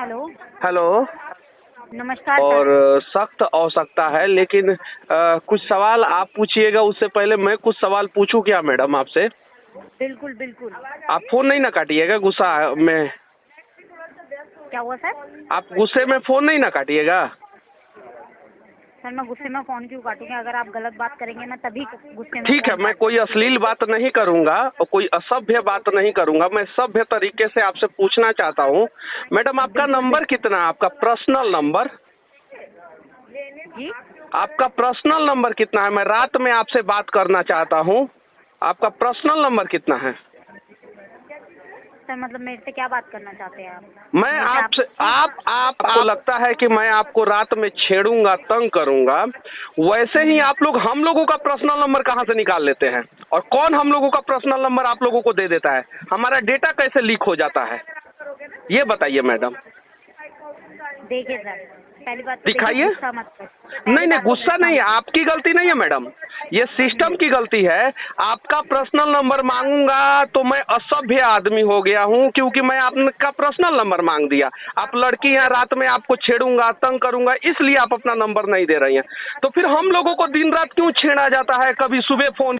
Hello. Hello. नमस्कार और sir. सख्त आवश्यकता है, लेकिन कुछ सवाल आप पूछिएगा, उससे पहले मैं कुछ सवाल पूछूं क्या मैडम आपसे? बिल्कुल बिल्कुल। आप फोन नहीं ना काटिएगा गुस्सा में। क्या हुआ सर? आप गुस्से में फोन नहीं ना काटिएगा। सर मैं गुस्से में फोन क्यों काटूंगी? अगर आप गलत बात करेंगे मैं तभी गुस्से में ठीक है, फोन मैं कोई अश्लील बात नहीं करूंगा और कोई असभ्य बात नहीं करूंगा। मैं सभ्य तरीके से आपसे पूछना चाहता हूँ मैडम, आपका बिल्कुल नंबर कितना है? आपका पर्सनल नंबर? जी आपका पर्सनल नंबर कितना है? मैं रात में आपसे बात करना चाहता हूँ। आपका पर्सनल नंबर कितना है? सर मतलब मेरे से क्या बात करना चाहते हैं आप? मैं मेरे से आपसे आपको लगता है कि मैं आपको रात में छेड़ूंगा, तंग करूंगा, वैसे ही आप लोग हम लोगों का पर्सनल नंबर कहां से निकाल लेते हैं? और कौन हम लोगों का पर्सनल नंबर आप लोगों को दे देता है? हमारा डेटा कैसे लीक हो जाता है, ये बताइए मैडम। देखिए सर, पहली बात तो दिखाइए। गुस्सा मत करो। नहीं नहीं, गुस्सा नहीं है, आपकी गलती नहीं है मैडम, ये सिस्टम की गलती है। आपका पर्सनल नंबर मांगूंगा तो मैं असभ्य आदमी हो गया हूँ, क्योंकि मैं आपका पर्सनल नंबर मांग दिया। आप लड़की हैं, रात में आपको छेड़ूंगा, तंग करूंगा, इसलिए आप अपना नंबर नहीं दे रही हैं। तो फिर हम लोगों को दिन रात क्यों छेड़ा जाता है? कभी सुबह फोन